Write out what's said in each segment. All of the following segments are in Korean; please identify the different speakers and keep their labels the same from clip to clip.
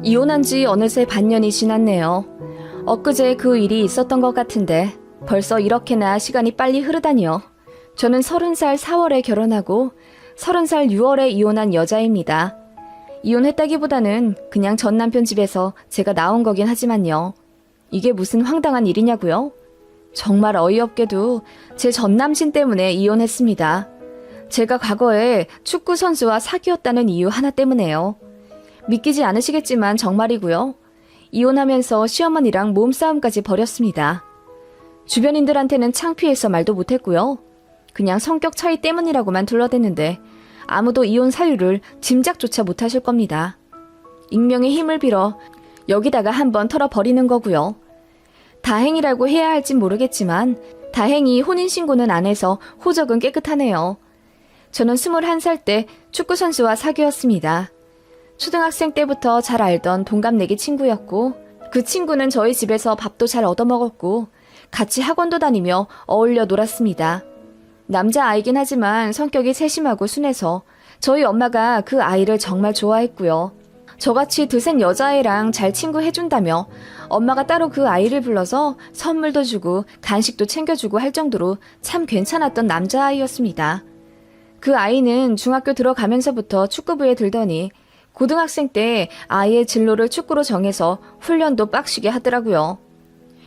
Speaker 1: 이혼한 지 어느새 반년이 지났네요. 엊그제 그 일이 있었던 것 같은데 벌써 이렇게나 시간이 빨리 흐르다니요. 저는 30살 4월에 결혼하고 30살 6월에 이혼한 여자입니다. 이혼했다기보다는 그냥 전 남편 집에서 제가 나온 거긴 하지만요. 이게 무슨 황당한 일이냐고요? 정말 어이없게도 제 전 남친 때문에 이혼했습니다. 제가 과거에 축구 선수와 사귀었다는 이유 하나 때문에요. 믿기지 않으시겠지만 정말이고요. 이혼하면서 시어머니랑 몸싸움까지 벌였습니다. 주변인들한테는 창피해서 말도 못했고요. 그냥 성격 차이 때문이라고만 둘러댔는데 아무도 이혼 사유를 짐작조차 못하실 겁니다. 익명의 힘을 빌어 여기다가 한번 털어버리는 거고요. 다행이라고 해야 할진 모르겠지만 다행히 혼인신고는 안 해서 호적은 깨끗하네요. 저는 21살 때 축구선수와 사귀었습니다. 초등학생 때부터 잘 알던 동갑내기 친구였고 그 친구는 저희 집에서 밥도 잘 얻어먹었고 같이 학원도 다니며 어울려 놀았습니다. 남자아이긴 하지만 성격이 세심하고 순해서 저희 엄마가 그 아이를 정말 좋아했고요. 저같이 드센 여자애랑 잘 친구 해준다며 엄마가 따로 그 아이를 불러서 선물도 주고 간식도 챙겨주고 할 정도로 참 괜찮았던 남자아이였습니다. 그 아이는 중학교 들어가면서부터 축구부에 들더니 고등학생 때 아이의 진로를 축구로 정해서 훈련도 빡시게 하더라고요.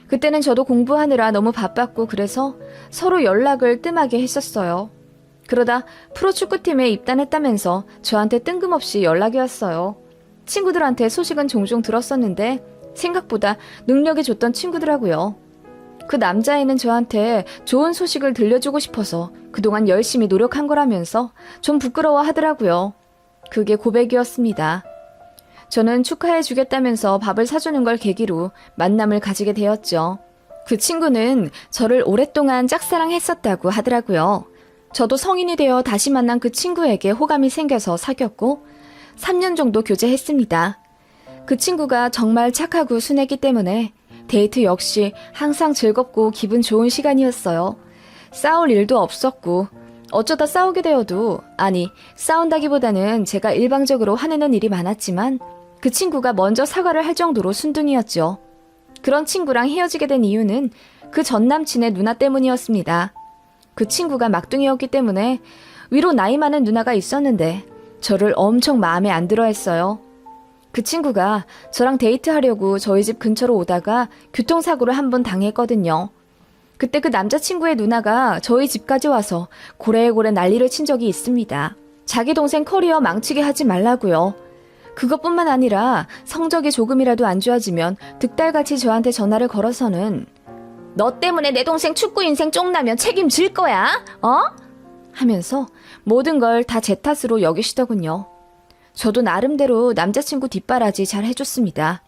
Speaker 1: 그때는 저도 공부하느라 너무 바빴고 그래서 서로 연락을 뜸하게 했었어요. 그러다 프로축구팀에 입단했다면서 저한테 뜬금없이 연락이 왔어요. 친구들한테 소식은 종종 들었었는데 생각보다 능력이 좋던 친구더라고요. 그 남자애는 저한테 좋은 소식을 들려주고 싶어서 그동안 열심히 노력한 거라면서 좀 부끄러워 하더라고요. 그게 고백이었습니다. 저는 축하해주겠다면서 밥을 사주는 걸 계기로 만남을 가지게 되었죠. 그 친구는 저를 오랫동안 짝사랑했었다고 하더라고요. 저도 성인이 되어 다시 만난 그 친구에게 호감이 생겨서 사귀었고 3년 정도 교제했습니다. 그 친구가 정말 착하고 순했기 때문에 데이트 역시 항상 즐겁고 기분 좋은 시간이었어요. 싸울 일도 없었고 어쩌다 싸우게 되어도 싸운다기보다는 제가 일방적으로 화내는 일이 많았지만 그 친구가 먼저 사과를 할 정도로 순둥이였죠. 그런 친구랑 헤어지게 된 이유는 그 전 남친의 누나 때문이었습니다. 그 친구가 막둥이였기 때문에 위로 나이 많은 누나가 있었는데 저를 엄청 마음에 안 들어 했어요. 그 친구가 저랑 데이트하려고 저희 집 근처로 오다가 교통사고를 한 번 당했거든요. 그때 그 남자친구의 누나가 저희 집까지 와서 고래고래 난리를 친 적이 있습니다. 자기 동생 커리어 망치게 하지 말라고요. 그것뿐만 아니라 성적이 조금이라도 안 좋아지면 득달같이 저한테 전화를 걸어서는 너 때문에 내 동생 축구 인생 쫑나면 책임질 거야? 하면서 모든 걸 다 제 탓으로 여기시더군요. 저도 나름대로 남자친구 뒷바라지 잘 해줬습니다.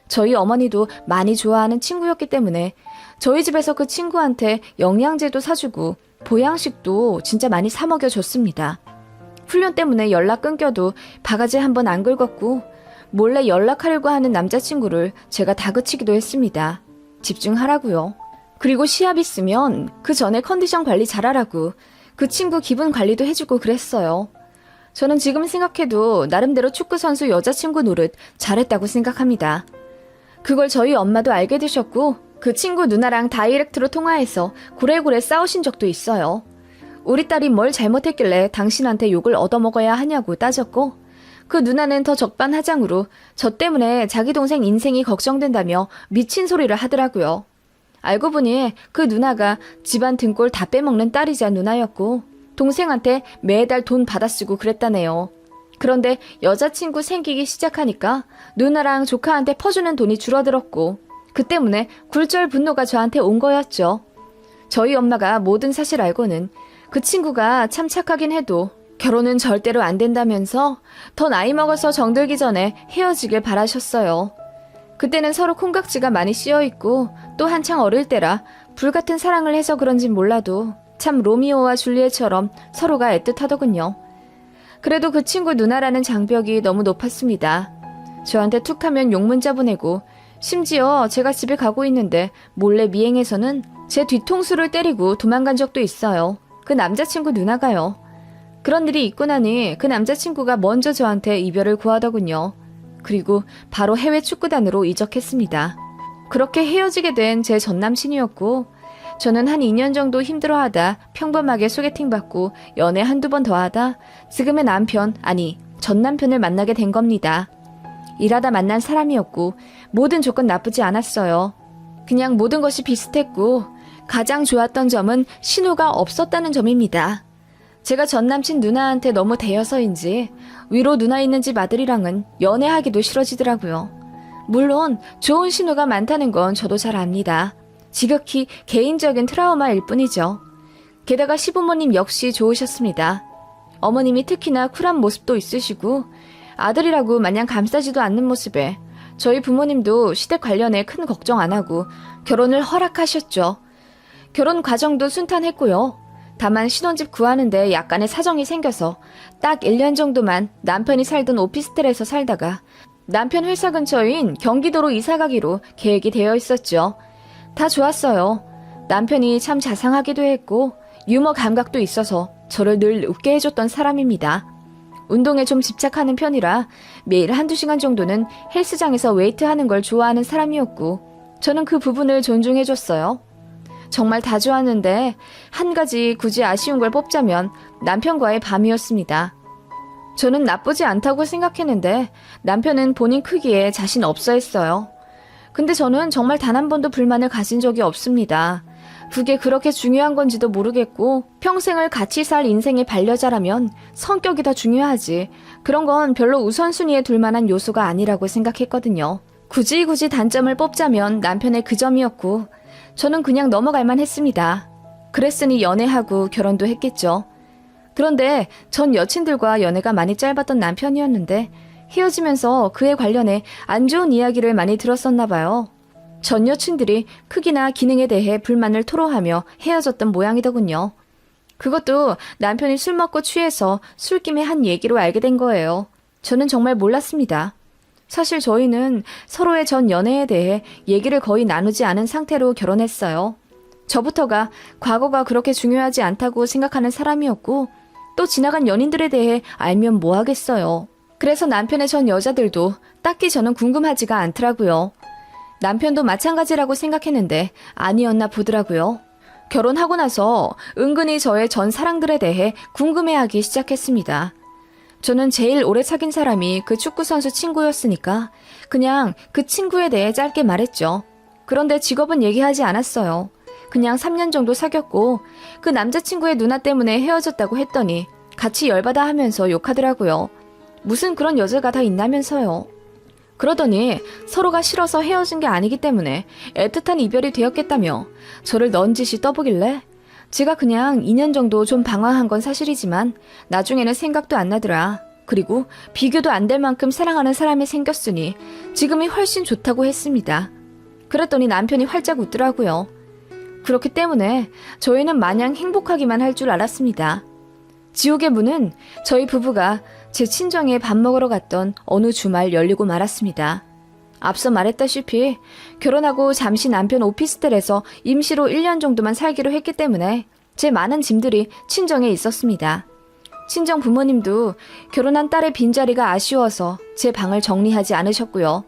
Speaker 1: 저희 어머니도 많이 좋아하는 친구였기 때문에 저희 집에서 그 친구한테 영양제도 사주고 보양식도 진짜 많이 사 먹여줬습니다. 훈련 때문에 연락 끊겨도 바가지 한 번 안 긁었고 몰래 연락하려고 하는 남자친구를 제가 다그치기도 했습니다. 집중하라고요. 그리고 시합 있으면 그 전에 컨디션 관리 잘하라고 그 친구 기분 관리도 해주고 그랬어요. 저는 지금 생각해도 나름대로 축구선수 여자친구 노릇 잘했다고 생각합니다. 그걸 저희 엄마도 알게 되셨고 그 친구 누나랑 다이렉트로 통화해서 고래고래 싸우신 적도 있어요. 우리 딸이 뭘 잘못했길래 당신한테 욕을 얻어먹어야 하냐고 따졌고 그 누나는 더 적반하장으로 저 때문에 자기 동생 인생이 걱정된다며 미친 소리를 하더라고요. 알고 보니 그 누나가 집안 등골 다 빼먹는 딸이자 누나였고 동생한테 매달 돈 받아쓰고 그랬다네요. 그런데 여자친구 생기기 시작하니까 누나랑 조카한테 퍼주는 돈이 줄어들었고 그 때문에 굴절 분노가 저한테 온 거였죠. 저희 엄마가 모든 사실 알고는 그 친구가 참 착하긴 해도 결혼은 절대로 안 된다면서 더 나이 먹어서 정들기 전에 헤어지길 바라셨어요. 그때는 서로 콩깍지가 많이 씌어있고 또 한창 어릴 때라 불같은 사랑을 해서 그런진 몰라도 참 로미오와 줄리엣처럼 서로가 애틋하더군요. 그래도 그 친구 누나라는 장벽이 너무 높았습니다. 저한테 툭하면 욕문자 보내고 심지어 제가 집에 가고 있는데 몰래 미행해서는 제 뒤통수를 때리고 도망간 적도 있어요. 그 남자친구 누나가요. 그런 일이 있고 나니 그 남자친구가 먼저 저한테 이별을 구하더군요. 그리고 바로 해외 축구단으로 이적했습니다. 그렇게 헤어지게 된 제 전 남친이었고, 저는 한 2년 정도 힘들어하다 평범하게 소개팅 받고 연애 한두 번 더 하다 지금의 남편, 아니 전 남편을 만나게 된 겁니다. 일하다 만난 사람이었고 모든 조건 나쁘지 않았어요. 그냥 모든 것이 비슷했고 가장 좋았던 점은 신호가 없었다는 점입니다. 제가 전 남친 누나한테 너무 대여서인지 위로 누나 있는 집 아들이랑은 연애하기도 싫어지더라고요. 물론 좋은 신호가 많다는 건 저도 잘 압니다. 지극히 개인적인 트라우마일 뿐이죠. 게다가 시부모님 역시 좋으셨습니다. 어머님이 특히나 쿨한 모습도 있으시고 아들이라고 마냥 감싸지도 않는 모습에 저희 부모님도 시댁 관련해 큰 걱정 안 하고 결혼을 허락하셨죠. 결혼 과정도 순탄했고요. 다만 신혼집 구하는데 약간의 사정이 생겨서 딱 1년 정도만 남편이 살던 오피스텔에서 살다가 남편 회사 근처인 경기도로 이사 가기로 계획이 되어 있었죠. 다 좋았어요. 남편이 참 자상하기도 했고 유머 감각도 있어서 저를 늘 웃게 해줬던 사람입니다. 운동에 좀 집착하는 편이라 매일 한두 시간 정도는 헬스장에서 웨이트하는 걸 좋아하는 사람이었고 저는 그 부분을 존중해줬어요. 정말 다 좋았는데 한 가지 굳이 아쉬운 걸 뽑자면 남편과의 밤이었습니다. 저는 나쁘지 않다고 생각했는데 남편은 본인 크기에 자신 없어 했어요. 근데 저는 정말 단 한 번도 불만을 가진 적이 없습니다. 그게 그렇게 중요한 건지도 모르겠고 평생을 같이 살 인생의 반려자라면 성격이 더 중요하지 그런 건 별로 우선순위에 둘 만한 요소가 아니라고 생각했거든요. 굳이 단점을 뽑자면 남편의 그 점이었고 저는 그냥 넘어갈만 했습니다. 그랬으니 연애하고 결혼도 했겠죠. 그런데 전 여친들과 연애가 많이 짧았던 남편이었는데 헤어지면서 그에 관련해 안 좋은 이야기를 많이 들었었나 봐요. 전 여친들이 크기나 기능에 대해 불만을 토로하며 헤어졌던 모양이더군요. 그것도 남편이 술 먹고 취해서 술김에 한 얘기로 알게 된 거예요. 저는 정말 몰랐습니다. 사실 저희는 서로의 전 연애에 대해 얘기를 거의 나누지 않은 상태로 결혼했어요. 저부터가 과거가 그렇게 중요하지 않다고 생각하는 사람이었고 또 지나간 연인들에 대해 알면 뭐 하겠어요. 그래서 남편의 전 여자들도 딱히 저는 궁금하지가 않더라고요. 남편도 마찬가지라고 생각했는데 아니었나 보더라고요. 결혼하고 나서 은근히 저의 전 사랑들에 대해 궁금해하기 시작했습니다. 저는 제일 오래 사귄 사람이 그 축구선수 친구였으니까 그냥 그 친구에 대해 짧게 말했죠. 그런데 직업은 얘기하지 않았어요. 그냥 3년 정도 사귀었고 그 남자친구의 누나 때문에 헤어졌다고 했더니 같이 열받아 하면서 욕하더라고요. 무슨 그런 여자가 다 있나면서요. 그러더니 서로가 싫어서 헤어진 게 아니기 때문에 애틋한 이별이 되었겠다며 저를 넌지시 떠보길래 제가 그냥 2년 정도 좀 방황한 건 사실이지만 나중에는 생각도 안 나더라. 그리고 비교도 안 될 만큼 사랑하는 사람이 생겼으니 지금이 훨씬 좋다고 했습니다. 그랬더니 남편이 활짝 웃더라고요. 그렇기 때문에 저희는 마냥 행복하기만 할 줄 알았습니다. 지옥의 문은 저희 부부가 제 친정에 밥 먹으러 갔던 어느 주말 열리고 말았습니다. 앞서 말했다시피 결혼하고 잠시 남편 오피스텔에서 임시로 1년 정도만 살기로 했기 때문에 제 많은 짐들이 친정에 있었습니다. 친정 부모님도 결혼한 딸의 빈자리가 아쉬워서 제 방을 정리하지 않으셨고요.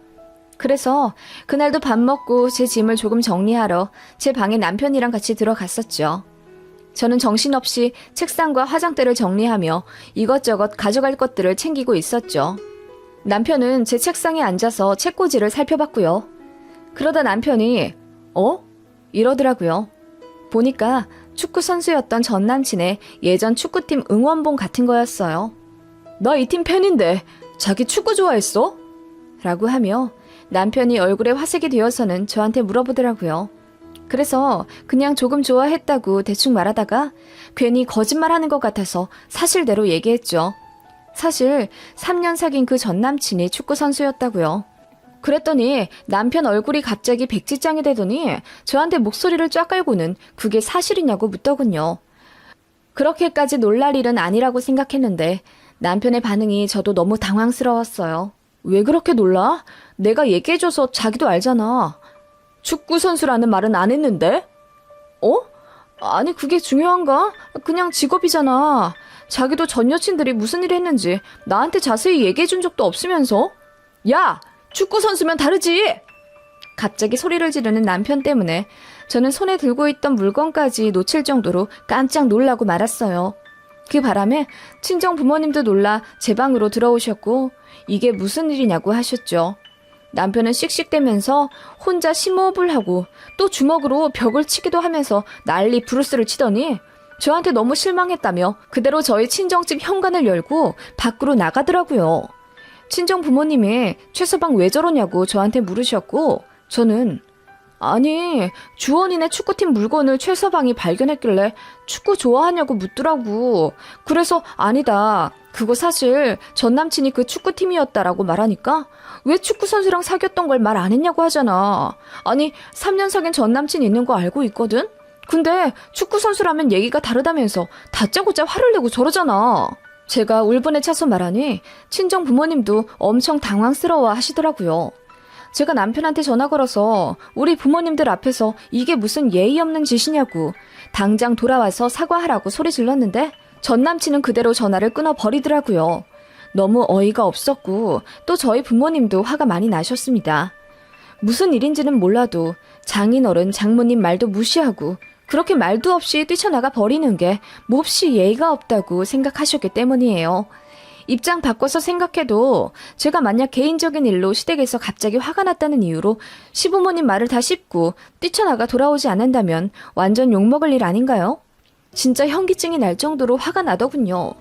Speaker 1: 그래서 그날도 밥 먹고 제 짐을 조금 정리하러 제 방에 남편이랑 같이 들어갔었죠. 저는 정신없이 책상과 화장대를 정리하며 이것저것 가져갈 것들을 챙기고 있었죠. 남편은 제 책상에 앉아서 책꽂이를 살펴봤고요. 그러다 남편이 이러더라고요. 보니까 축구 선수였던 전 남친의 예전 축구팀 응원봉 같은 거였어요. 나 이 팀 팬인데 자기 축구 좋아했어? 라고 하며 남편이 얼굴에 화색이 되어서는 저한테 물어보더라고요. 그래서 그냥 조금 좋아했다고 대충 말하다가 괜히 거짓말하는 것 같아서 사실대로 얘기했죠. 사실 3년 사귄 그 전 남친이 축구 선수였다고요. 그랬더니 남편 얼굴이 갑자기 백지장이 되더니 저한테 목소리를 쫙 깔고는 그게 사실이냐고 묻더군요. 그렇게까지 놀랄 일은 아니라고 생각했는데 남편의 반응이 저도 너무 당황스러웠어요. 왜 그렇게 놀라? 내가 얘기해줘서 자기도 알잖아. 축구 선수라는 말은 안 했는데? 아니 그게 중요한가? 그냥 직업이잖아. 자기도 전 여친들이 무슨 일 했는지 나한테 자세히 얘기해준 적도 없으면서? 야! 축구 선수면 다르지! 갑자기 소리를 지르는 남편 때문에 저는 손에 들고 있던 물건까지 놓칠 정도로 깜짝 놀라고 말았어요. 그 바람에 친정 부모님도 놀라 제 방으로 들어오셨고 이게 무슨 일이냐고 하셨죠. 남편은 씩씩대면서 혼자 심호흡을 하고 또 주먹으로 벽을 치기도 하면서 난리 부르스를 치더니 저한테 너무 실망했다며 그대로 저희 친정집 현관을 열고 밖으로 나가더라고요. 친정 부모님이 최서방 왜 저러냐고 저한테 물으셨고 저는 아니 주원이네 축구팀 물건을 최서방이 발견했길래 축구 좋아하냐고 묻더라고. 그래서 아니다. 그거 사실 전 남친이 그 축구팀이었다라고 말하니까 왜 축구 선수랑 사귀었던 걸 말 안 했냐고 하잖아. 아니 3년 사귄 전 남친 있는 거 알고 있거든? 근데 축구 선수라면 얘기가 다르다면서 다짜고짜 화를 내고 저러잖아. 제가 울분에 차서 말하니 친정 부모님도 엄청 당황스러워 하시더라고요. 제가 남편한테 전화 걸어서 우리 부모님들 앞에서 이게 무슨 예의 없는 짓이냐고 당장 돌아와서 사과하라고 소리 질렀는데 전 남친은 그대로 전화를 끊어버리더라고요. 너무 어이가 없었고 또 저희 부모님도 화가 많이 나셨습니다. 무슨 일인지는 몰라도 장인어른 장모님 말도 무시하고 그렇게 말도 없이 뛰쳐나가 버리는 게 몹시 예의가 없다고 생각하셨기 때문이에요. 입장 바꿔서 생각해도 제가 만약 개인적인 일로 시댁에서 갑자기 화가 났다는 이유로 시부모님 말을 다 씹고 뛰쳐나가 돌아오지 않는다면 완전 욕먹을 일 아닌가요? 진짜 현기증이 날 정도로 화가 나더군요.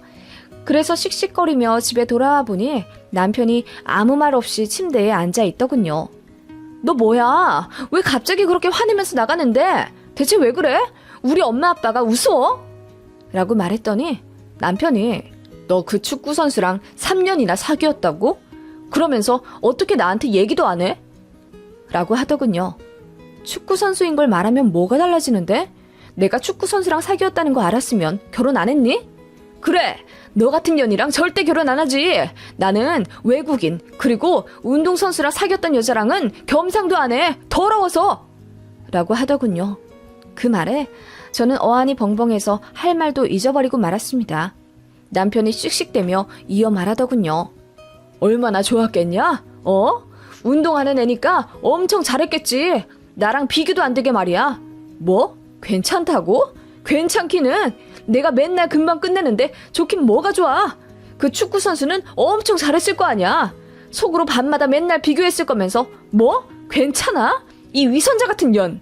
Speaker 1: 그래서 씩씩거리며 집에 돌아와 보니 남편이 아무 말 없이 침대에 앉아 있더군요. 너 뭐야? 왜 갑자기 그렇게 화내면서 나가는데? 대체 왜 그래? 우리 엄마 아빠가 우스워? 라고 말했더니 남편이 너 그 축구 선수랑 3년이나 사귀었다고? 그러면서 어떻게 나한테 얘기도 안 해? 라고 하더군요. 축구 선수인 걸 말하면 뭐가 달라지는데? 내가 축구 선수랑 사귀었다는 거 알았으면 결혼 안 했니? 그래! 너 같은 년이랑 절대 결혼 안 하지! 나는 외국인 그리고 운동선수랑 사귀었던 여자랑은 겸상도 안 해! 더러워서! 라고 하더군요. 그 말에 저는 어안이 벙벙해서 할 말도 잊어버리고 말았습니다. 남편이 씩씩대며 이어 말하더군요. 얼마나 좋았겠냐? 운동하는 애니까 엄청 잘했겠지. 나랑 비교도 안 되게 말이야. 뭐? 괜찮다고? 괜찮기는 내가 맨날 금방 끝내는데 좋긴 뭐가 좋아. 그 축구 선수는 엄청 잘했을 거 아니야. 속으로 밤마다 맨날 비교했을 거면서 뭐? 괜찮아? 이 위선자 같은 년!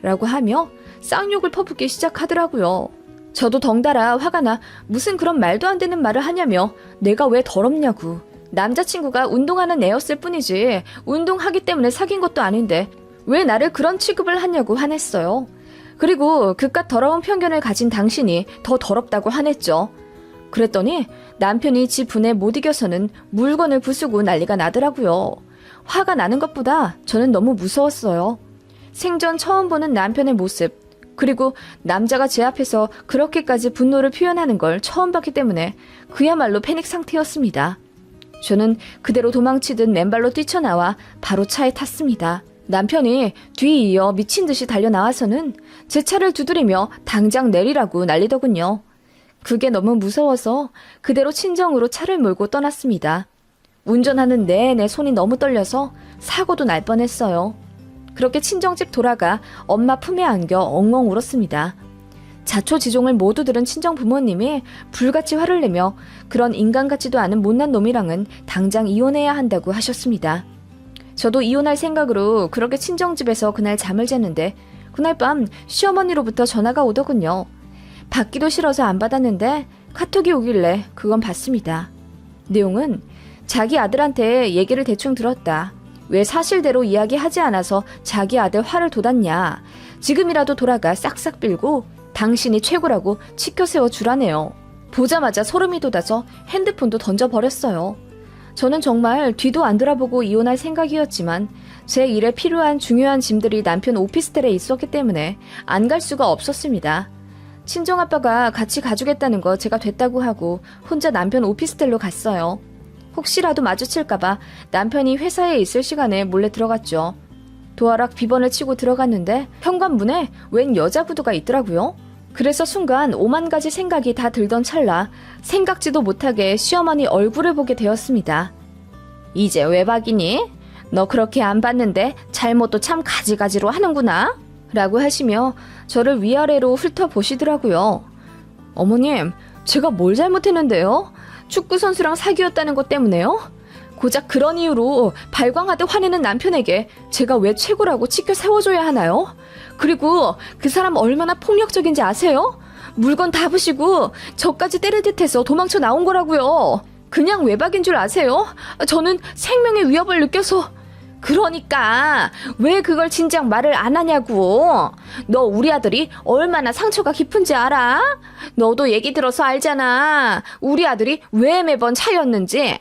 Speaker 1: 라고 하며 쌍욕을 퍼붓기 시작하더라고요. 저도 덩달아 화가 나 무슨 그런 말도 안 되는 말을 하냐며 내가 왜 더럽냐고. 남자친구가 운동하는 애였을 뿐이지 운동하기 때문에 사귄 것도 아닌데 왜 나를 그런 취급을 하냐고 화냈어요. 그리고 그깟 더러운 편견을 가진 당신이 더 더럽다고 화냈죠. 그랬더니 남편이 지 분에 못 이겨서는 물건을 부수고 난리가 나더라고요. 화가 나는 것보다 저는 너무 무서웠어요. 생전 처음 보는 남편의 모습 그리고 남자가 제 앞에서 그렇게까지 분노를 표현하는 걸 처음 봤기 때문에 그야말로 패닉 상태였습니다. 저는 그대로 도망치듯 맨발로 뛰쳐나와 바로 차에 탔습니다. 남편이 뒤이어 미친 듯이 달려나와서는 제 차를 두드리며 당장 내리라고 난리더군요. 그게 너무 무서워서 그대로 친정으로 차를 몰고 떠났습니다. 운전하는 내내 손이 너무 떨려서 사고도 날 뻔했어요. 그렇게 친정집 돌아가 엄마 품에 안겨 엉엉 울었습니다. 자초지종을 모두 들은 친정 부모님이 불같이 화를 내며 그런 인간 같지도 않은 못난 놈이랑은 당장 이혼해야 한다고 하셨습니다. 저도 이혼할 생각으로 그렇게 친정집에서 그날 잠을 잤는데 그날 밤 시어머니로부터 전화가 오더군요. 받기도 싫어서 안 받았는데 카톡이 오길래 그건 받습니다. 내용은 자기 아들한테 얘기를 대충 들었다. 왜 사실대로 이야기하지 않아서 자기 아들 화를 돋았냐. 지금이라도 돌아가 싹싹 빌고 당신이 최고라고 치켜세워 주라네요. 보자마자 소름이 돋아서 핸드폰도 던져버렸어요. 저는 정말 뒤도 안 돌아보고 이혼할 생각이었지만 제 일에 필요한 중요한 짐들이 남편 오피스텔에 있었기 때문에 안 갈 수가 없었습니다. 친정아빠가 같이 가주겠다는 거 제가 됐다고 하고 혼자 남편 오피스텔로 갔어요. 혹시라도 마주칠까봐 남편이 회사에 있을 시간에 몰래 들어갔죠. 도어락 비번을 치고 들어갔는데 현관문에 웬 여자 구두가 있더라고요. 그래서 순간 5만 가지 생각이 다 들던 찰나 생각지도 못하게 시어머니 얼굴을 보게 되었습니다. 이제 외박이니? 너 그렇게 안 봤는데 잘못도 참 가지가지로 하는구나? 라고 하시며 저를 위아래로 훑어보시더라고요. 어머님, 제가 뭘 잘못했는데요? 축구선수랑 사귀었다는 것 때문에요? 고작 그런 이유로 발광하듯 화내는 남편에게 제가 왜 최고라고 치켜 세워줘야 하나요? 그리고 그 사람 얼마나 폭력적인지 아세요? 물건 다 부시고 저까지 때릴 듯해서 도망쳐 나온 거라고요. 그냥 외박인 줄 아세요? 저는 생명의 위협을 느껴서... 그러니까 왜 그걸 진작 말을 안 하냐고. 너 우리 아들이 얼마나 상처가 깊은지 알아? 너도 얘기 들어서 알잖아. 우리 아들이 왜 매번 차였는지.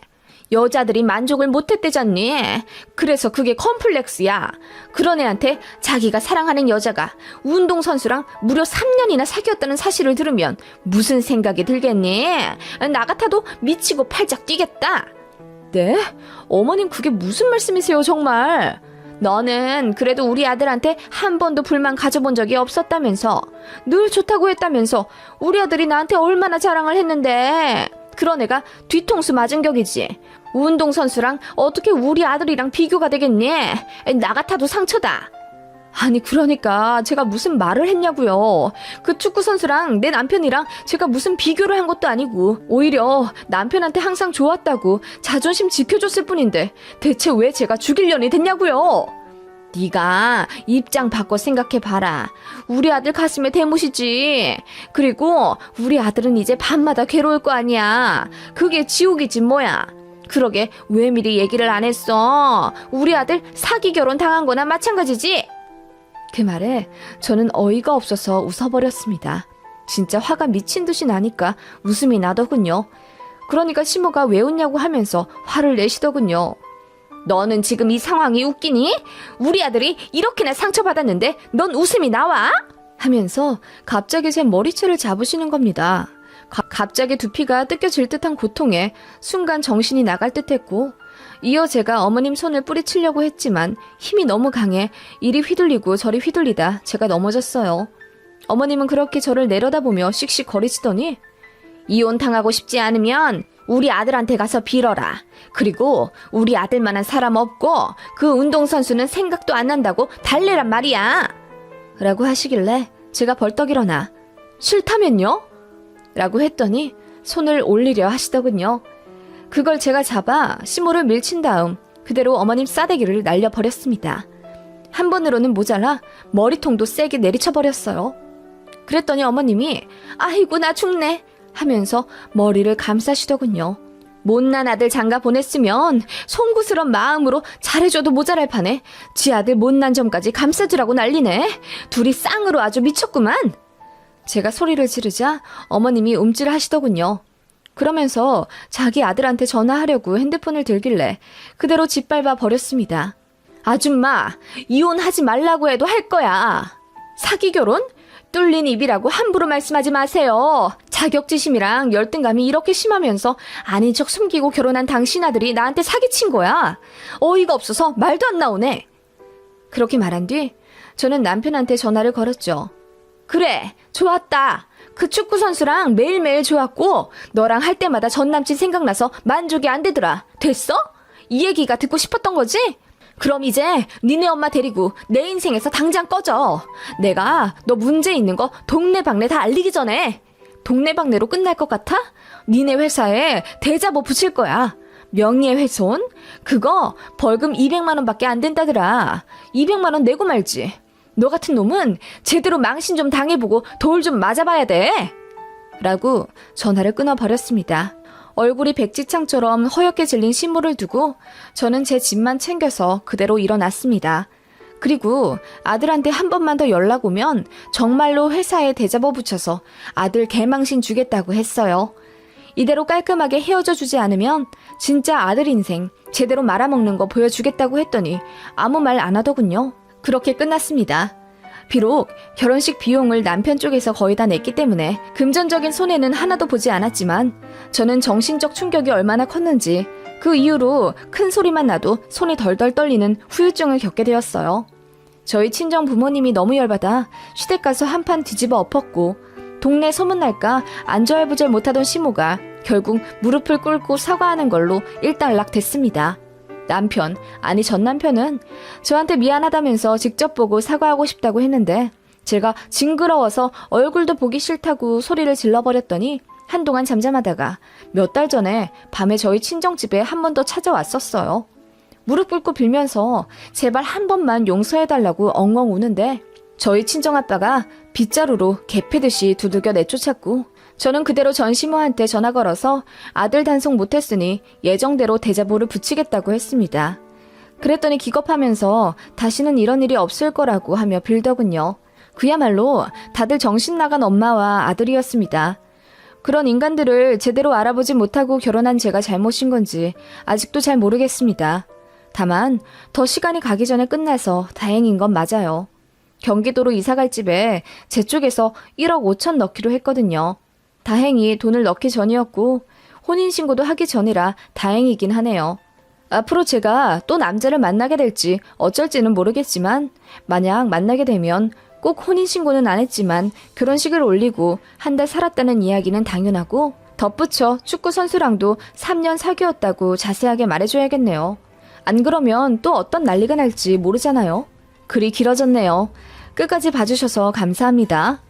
Speaker 1: 여자들이 만족을 못했대잖니. 그래서 그게 컴플렉스야. 그런 애한테 자기가 사랑하는 여자가 운동선수랑 무려 3년이나 사귀었다는 사실을 들으면 무슨 생각이 들겠니? 나 같아도 미치고 팔짝 뛰겠다. 네? 어머님 그게 무슨 말씀이세요 정말? 너는 그래도 우리 아들한테 한 번도 불만 가져본 적이 없었다면서. 늘 좋다고 했다면서. 우리 아들이 나한테 얼마나 자랑을 했는데. 그런 애가 뒤통수 맞은 격이지. 운동선수랑 어떻게 우리 아들이랑 비교가 되겠니? 나 같아도 상처다. 아니 그러니까 제가 무슨 말을 했냐고요. 그 축구선수랑 내 남편이랑 제가 무슨 비교를 한 것도 아니고 오히려 남편한테 항상 좋았다고 자존심 지켜줬을 뿐인데 대체 왜 제가 죽일 년이 됐냐고요. 네가 입장 바꿔 생각해봐라. 우리 아들 가슴에 대못이지. 그리고 우리 아들은 이제 밤마다 괴로울 거 아니야. 그게 지옥이지 뭐야. 그러게 왜 미리 얘기를 안 했어. 우리 아들 사기 결혼 당한 거나 마찬가지지. 그 말에 저는 어이가 없어서 웃어버렸습니다. 진짜 화가 미친 듯이 나니까 웃음이 나더군요. 그러니까 시모가 왜 웃냐고 하면서 화를 내시더군요. 너는 지금 이 상황이 웃기니? 우리 아들이 이렇게나 상처받았는데 넌 웃음이 나와? 하면서 갑자기 제 머리채를 잡으시는 겁니다. 갑자기 두피가 뜯겨질 듯한 고통에 순간 정신이 나갈 듯했고 이어 제가 어머님 손을 뿌리치려고 했지만 힘이 너무 강해 이리 휘둘리고 저리 휘둘리다 제가 넘어졌어요. 어머님은 그렇게 저를 내려다보며 씩씩 거리시더니 이혼 당하고 싶지 않으면 우리 아들한테 가서 빌어라. 그리고 우리 아들만한 사람 없고 그 운동선수는 생각도 안 난다고 달래란 말이야. 라고 하시길래 제가 벌떡 일어나 싫다면요? 라고 했더니 손을 올리려 하시더군요. 그걸 제가 잡아 시모를 밀친 다음 그대로 어머님 싸대기를 날려버렸습니다. 한 번으로는 모자라 머리통도 세게 내리쳐버렸어요. 그랬더니 어머님이 아이고 나 죽네 하면서 머리를 감싸시더군요. 못난 아들 장가 보냈으면 송구스런 마음으로 잘해줘도 모자랄 판에 지 아들 못난 점까지 감싸주라고 난리네. 둘이 쌍으로 아주 미쳤구만. 제가 소리를 지르자 어머님이 움찔하시더군요. 그러면서 자기 아들한테 전화하려고 핸드폰을 들길래 그대로 짓밟아 버렸습니다. 아줌마, 이혼하지 말라고 해도 할 거야. 사기 결혼? 뚫린 입이라고 함부로 말씀하지 마세요. 자격지심이랑 열등감이 이렇게 심하면서 아닌 척 숨기고 결혼한 당신 아들이 나한테 사기친 거야. 어이가 없어서 말도 안 나오네. 그렇게 말한 뒤 저는 남편한테 전화를 걸었죠. 그래, 좋았다. 그 축구선수랑 매일매일 좋았고 너랑 할 때마다 전 남친 생각나서 만족이 안 되더라. 됐어? 이 얘기가 듣고 싶었던 거지? 그럼 이제 니네 엄마 데리고 내 인생에서 당장 꺼져. 내가 너 문제 있는 거 동네방네 다 알리기 전에. 동네방네로 끝날 것 같아? 니네 회사에 대자보 붙일 거야. 명예훼손? 그거 벌금 200만 원밖에 안 된다더라. 200만 원 내고 말지. 너 같은 놈은 제대로 망신 좀 당해보고 돌 좀 맞아봐야 돼. 라고 전화를 끊어버렸습니다. 얼굴이 백지창처럼 허옇게 질린 시모를 두고 저는 제 짐만 챙겨서 그대로 일어났습니다. 그리고 아들한테 한 번만 더 연락 오면 정말로 회사에 대자보 붙여서 아들 개망신 주겠다고 했어요. 이대로 깔끔하게 헤어져 주지 않으면 진짜 아들 인생 제대로 말아먹는 거 보여주겠다고 했더니 아무 말 안 하더군요. 그렇게 끝났습니다. 비록 결혼식 비용을 남편 쪽에서 거의 다 냈기 때문에 금전적인 손해는 하나도 보지 않았지만 저는 정신적 충격이 얼마나 컸는지 그 이후로 큰 소리만 나도 손이 덜덜 떨리는 후유증을 겪게 되었어요. 저희 친정 부모님이 너무 열받아 시댁 가서 한판 뒤집어 엎었고 동네 소문날까 안절부절 못하던 시모가 결국 무릎을 꿇고 사과하는 걸로 일단락 됐습니다. 남편, 아니 전 남편은 저한테 미안하다면서 직접 보고 사과하고 싶다고 했는데 제가 징그러워서 얼굴도 보기 싫다고 소리를 질러버렸더니 한동안 잠잠하다가 몇 달 전에 밤에 저희 친정집에 한 번 더 찾아왔었어요. 무릎 꿇고 빌면서 제발 한 번만 용서해달라고 엉엉 우는데 저희 친정아빠가 빗자루로 개 패듯이 두들겨 내쫓았고 저는 그대로 전시모한테 전화 걸어서 아들 단속 못했으니 예정대로 대자보를 붙이겠다고 했습니다. 그랬더니 기겁하면서 다시는 이런 일이 없을 거라고 하며 빌더군요. 그야말로 다들 정신 나간 엄마와 아들이었습니다. 그런 인간들을 제대로 알아보지 못하고 결혼한 제가 잘못인 건지 아직도 잘 모르겠습니다. 다만 더 시간이 가기 전에 끝나서 다행인 건 맞아요. 경기도로 이사갈 집에 제 쪽에서 1억 5천 넣기로 했거든요. 다행히 돈을 넣기 전이었고 혼인신고도 하기 전이라 다행이긴 하네요. 앞으로 제가 또 남자를 만나게 될지 어쩔지는 모르겠지만 만약 만나게 되면 꼭 혼인신고는 안 했지만 결혼식을 올리고 한 달 살았다는 이야기는 당연하고 덧붙여 축구 선수랑도 3년 사귀었다고 자세하게 말해줘야겠네요. 안 그러면 또 어떤 난리가 날지 모르잖아요. 글이 길어졌네요. 끝까지 봐주셔서 감사합니다.